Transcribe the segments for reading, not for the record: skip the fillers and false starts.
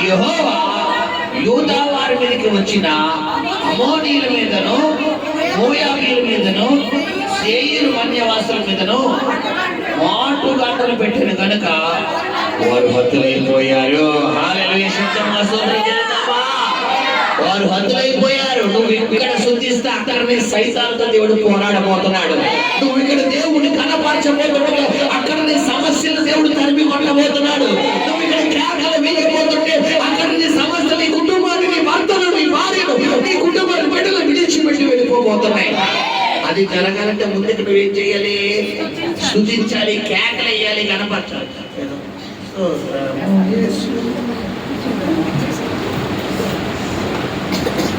యెహోవా యూదా వారి మీదకి వచ్చి వచ్చిన అమోనీయుల మీదను, మోయాబీయుల మీదను, సేయీరు వన్యవాసుల మీదను మాటుగాటలు పెట్టిన కనుక వారు హతులైపోయారు. హల్లెలూయా. శబ్దంగా స్తోత్రం చేద్దామా? వారు హతులైపోయారు. నువ్వు ఇక్కడ శుద్ధిస్తే అక్కడ నీ సైతాలతో దేవుడు పోరాడబోతున్నాడు. నువ్వు ఇక్కడ దేవుడిని కనపరచబోతున్నాడు, అక్కడ నీ సమస్యలు దేవుడు తరిమి కొట్టబోతున్నాడు. నువ్వు ఇక్కడ కేకలు వేయబోతుంటే అక్కడ నీ సమస్యలు, నీ కుటుంబాన్ని, నీ భర్తను, నీ భార్యను, నీ కుటుంబాన్ని బిడ్డలు విడిచిపెట్టి వెళ్ళిపోబోతున్నాయి. అది జరగాలంటే ముందు ఇక్కడ నువ్వేం చేయాలి? స్తుతించాలి, కేకలు వేయాలి, కనపరచాలి.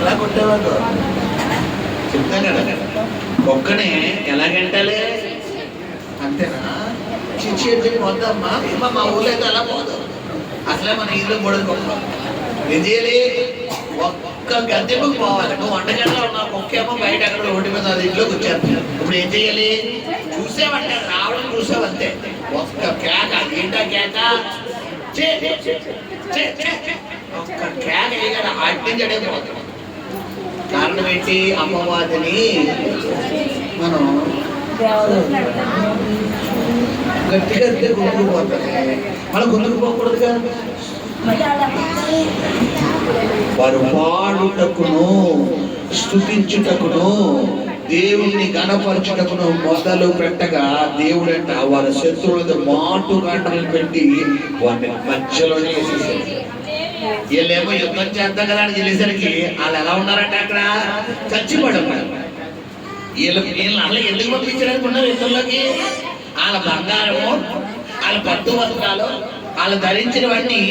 ఎలా కొట్టేవాళ్ళు చెప్తాను కదా, ఒక్కనే ఎలాగంటాలి అంతేనా? చిచ్చి పోద్దమ్మా, మా ఊళ్ళో అయితే అలా పోదు. అసలే మన ఇల్లు మూడదు గొప్ప. ఏం చేయాలి? ఒక్క గద్దెకు పోవాలి. నువ్వు వంటగదిలో ఉన్నావు, కుక్కేమో బయట అక్కడ రోడ్డు మీద అది ఇంట్లోకి వచ్చారు. ఇప్పుడు ఏం చేయాలి? చూసేవంటే రావడం చూసావంతే. ఒక్క కేక, ఏంటా కేక? ఒక్క కేక వేయగా అట్టించడే పోతుంది. కారణం ఏంటి? అమ్మవాదిని మనం గట్టిగా గుంతుకుపోతుంది. మనం గుంతుకుపోకూడదుగా. వారు పాడుటకును, స్తుతించుటకును, దేవుణ్ణి గణపరచుటకును మొదలు పెట్టగా దేవుడంట వారి శత్రువులతో మాటు గంటలు పెట్టి వారిని మధ్యలోనే వేసేసారు. వీళ్ళేమో యుద్ధం చేద్దాం కదా అని వెళ్ళేసరికి వాళ్ళు ఎలా ఉన్నారంటే అక్కడ చచ్చిపడతారు. వీళ్ళని అలా ఎందుకు పంపించడానికి ఉన్నారు యుద్ధంలోకి? వాళ్ళ బంగారము, వాళ్ళ పట్టు వస్త్రాలు, వాళ్ళు ధరించినవన్నీ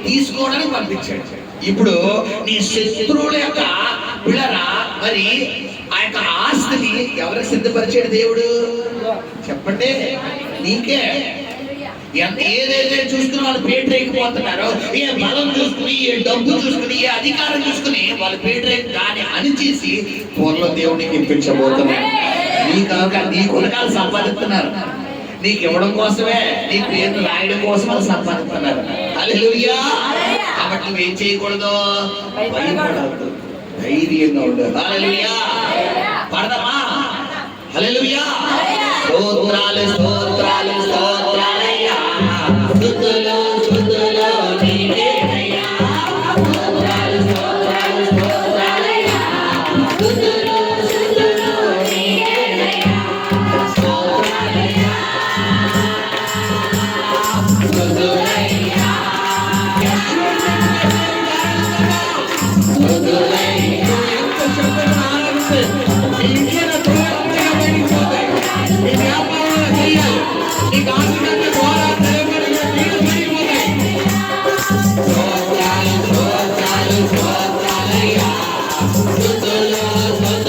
తీసుకోవడానికి పంపించాడు. ఇప్పుడు నీ శత్రువుల యొక్క పిల్లరా మరి ఆ యొక్క ఆస్తిని ఎవరికి సిద్ధపరిచాడు దేవుడు? చెప్పండి. నీకే. ఏదైతే చూసుకుని వాళ్ళు పేటరేగిపోతున్నారో, ఏ బలం చూసుకుని, ఏ డబ్బు చూసుకుని, ఏ అధికారం చూసుకుని వాళ్ళు పేటరేగి దాన్ని అణిచేసి పూర్లో దేవునికి ఇప్పించబోతున్నారు. నీ కాక నీ కొనకాలు సంపాదిస్తున్నారు. నీకు ఇవ్వడం కోసమే, నీ పేరు రాయడం కోసం వాళ్ళు సంపాదిస్తున్నారు. హల్లెలూయా. కాబట్టి నువ్వేం చేయకూడదు? భయపడవద్దు, ధైర్యంగా ఉండదు. హల్లెలూయా. పడదమా? హల్లెలూయా. స్తోత్రాలు స్తోత్రాలు స్తోత్రాలయ్యా, స్తుతులు స్తుతులు నీకేనయ్యా. స్తోత్రాలు స్తోత్రాలు స్తోత్రాలయ్యా, స్తుతులు స్తుతులు నీకేనయ్యా. స్తోత్రాలయ్యా, స్తుతులయ్యా, స్తుతులయ్యా. స్తోత్రాలు స్తోత్రాలు స్తోత్రాలయ్యా, స్తుతులు స్తుతులు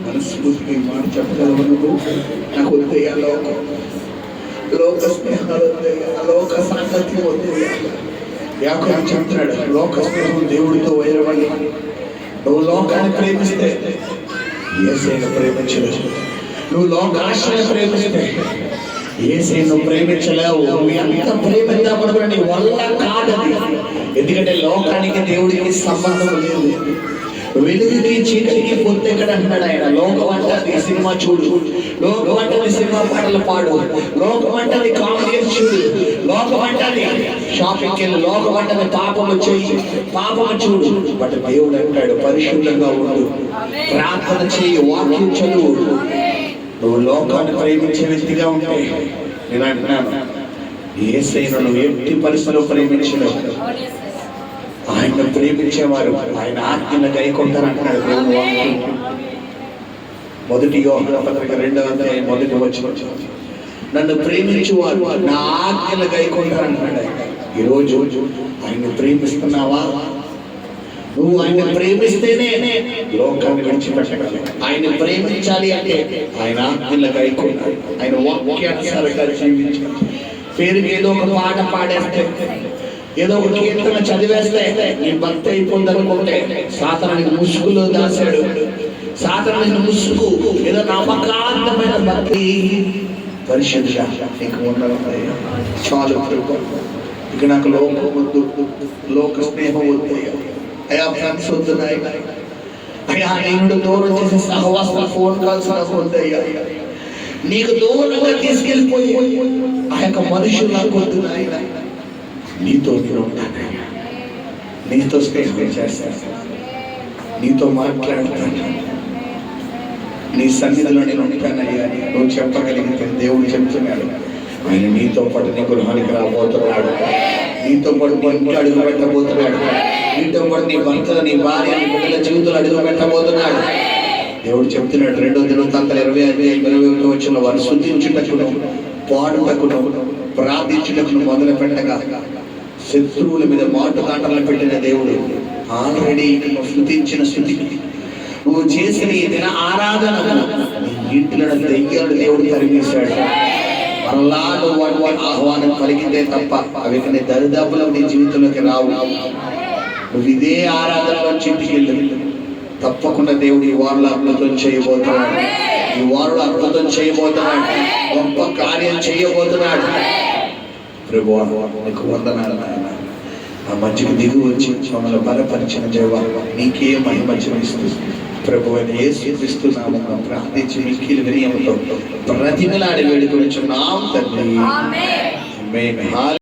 మనస్ఫూర్తిగా చెప్పగలవు నువ్వు? నాకు వద్దయ్యా లోకం, లోక స్నేహాలు వద్దయ్యా, లోక సాంగత్యం వద్దయ్యా. యాకోబు చెప్తున్నాడు, లోక స్నేహం దేవుడితో వైరమని. నువ్వు లోకాన్ని ప్రేమిస్తే యేసయ్యను ప్రేమించలేదు. నువ్వు లోకాశ్రయ ప్రేమిస్తే యేసయ్యను ప్రేమించలేవు. నువ్వు ఎంత ప్రేమిద్దామనుకున్నా నీ వల్ల కాదు. ఎందుకంటే లోకానికి దేవుడికి సంబంధం లేదు. వెలుగుకి చీకటికి పొత్తు ఎక్కడ అంటున్నాడు ఆయన. లోకం అంటది సినిమా చూడు, లోకం అంటది సినిమా పాటలు పాడు, లోకం అంటది కామెడీ చూడు, లోకం అంటది షాపింగ్కి వెళ్ళి, లోకం అంటది పాపము చెయ్యి, పాపము చూడు. బట్ దేవుడు అంటాడు పరిశుద్ధంగా ఉండు, ప్రార్థన చేయి, వాక్యం చదువు. నువ్వు లోకాన్ని ప్రేమించే వ్యక్తిగా ఉంటే నేను అంటున్నాను, యేసయ్యను నువ్వు ఎట్టి పరిస్థితుల్లో ప్రేమించలేవు. ఆయన ప్రేమించేవారు ఆయన ఆజ్ఞను గైకొంటారంటున్నాడు దేవుడు వాక్యం. మొదటి యోహాను పత్రిక 2వ అధ్యాయం 1వ వచనం, నన్ను ప్రేమించువారు నా ఆజ్ఞను గైకొంటారంటున్నాడు. ఈరోజు ఆయన ప్రేమిస్తున్నావా? నువ్వు ఆయన ప్రేమిస్తేనే లోకాన్ని విడిచిపెట్టగలవు. ఆయన ప్రేమించాలి అంటే ఆయన ఆజ్ఞలు గైకొనాలి, ఆయన వాక్యానుసారంగా జీవించాలి. పేరుకి ఏదో ఒక పాట పాడేస్తే, ఏదో ఒక కీర్తన చదివేస్తే నీ భక్తి అయిపోయింది అనుకుంటే సాతానుని ముసుగులో దాశాడు. సాతానుని ముసుగు ఏదో నమ్మకాంతమైన భక్తి పరిశుద్ధిగా నీకు ఉండాలయ్యా. చాలు ఇక నాకు లోకం వద్దు, లోక స్నేహం వద్దయ్యా. అయ్యా ఫ్రెండ్స్ వద్దున్నాయి, అయ్యా నేను దూరం చేసే సహవాసం ఫోన్ కాల్స్ నాకు వద్దయ్యా. నీకు దూరంగా తీసుకెళ్ళిపోయి ఆ యొక్క మనుషులు నాకు వద్దున్నాయి. నీతో నేను ఉంటానయ్యా, నీతో స్నేహం చేస్తాను, నీతో మాట్లాడతాను, నీ సన్నిధిలో నేను ఉంటానయ్యా అని నువ్వు చెప్పగలిగితే దేవుడు చెప్తున్నాడు. ఆయన నీతో పాటు నీ గృహానికి రాబోతున్నాడు, నీతో పాటు ఇంట్లో అడుగు పెట్టబోతున్నాడు, నీతో పాటు నీ భర్త, నీ భార్య, నీ బిడ్డల జీవితంలో అడుగు పెట్టబోతున్నాడు. దేవుడు చెప్తున్నాడు 2వ దినవృత్తాంతాలు 20:21 వారు స్తుతించుటకును పాడుటకును ప్రార్థించుటకును మొదలు పెట్టగా శత్రువుల మీద మాటుకాటలను పెట్టిన దేవుడు ఆల్రెడీ నువ్వు స్తుతించిన స్థుతికి, నువ్వు చేసిన ఈ దిన ఆరాధన నీ ఇంట్లో దెయ్యాలు దేవుడు తరిమేశాడు. మరలా నువ్వు వాటి ఆహ్వానం కలిగితే తప్ప అవి నీ దరిదాపులో నీ జీవితంలోకి రావు. నువ్వు ఇదే ఆరాధనలో ఇంటికి వెళ్ళు, తప్పకుండా దేవుడు ఈ వారిలో అద్భుతం చేయబోతున్నాడు, ఈ వారిలో అద్భుతం చేయబోతున్నాడు, గొప్ప కార్యం చేయబోతున్నాడు. ప్రభువా నీకు వందనాలు నాయన. ఆ మధ్యకు దిగు వచ్చి మమ్మల్ని బలపరిచిన దేవా నీకే మహిమ చెల్లిస్తూ ప్రభువైన యేసుక్రీస్తు నామమున ప్రార్థించి మిక్కిలి వినయముతో ప్రతిమలాడి వేడుకొనుచున్నాం తండ్రి. ఆమేన్.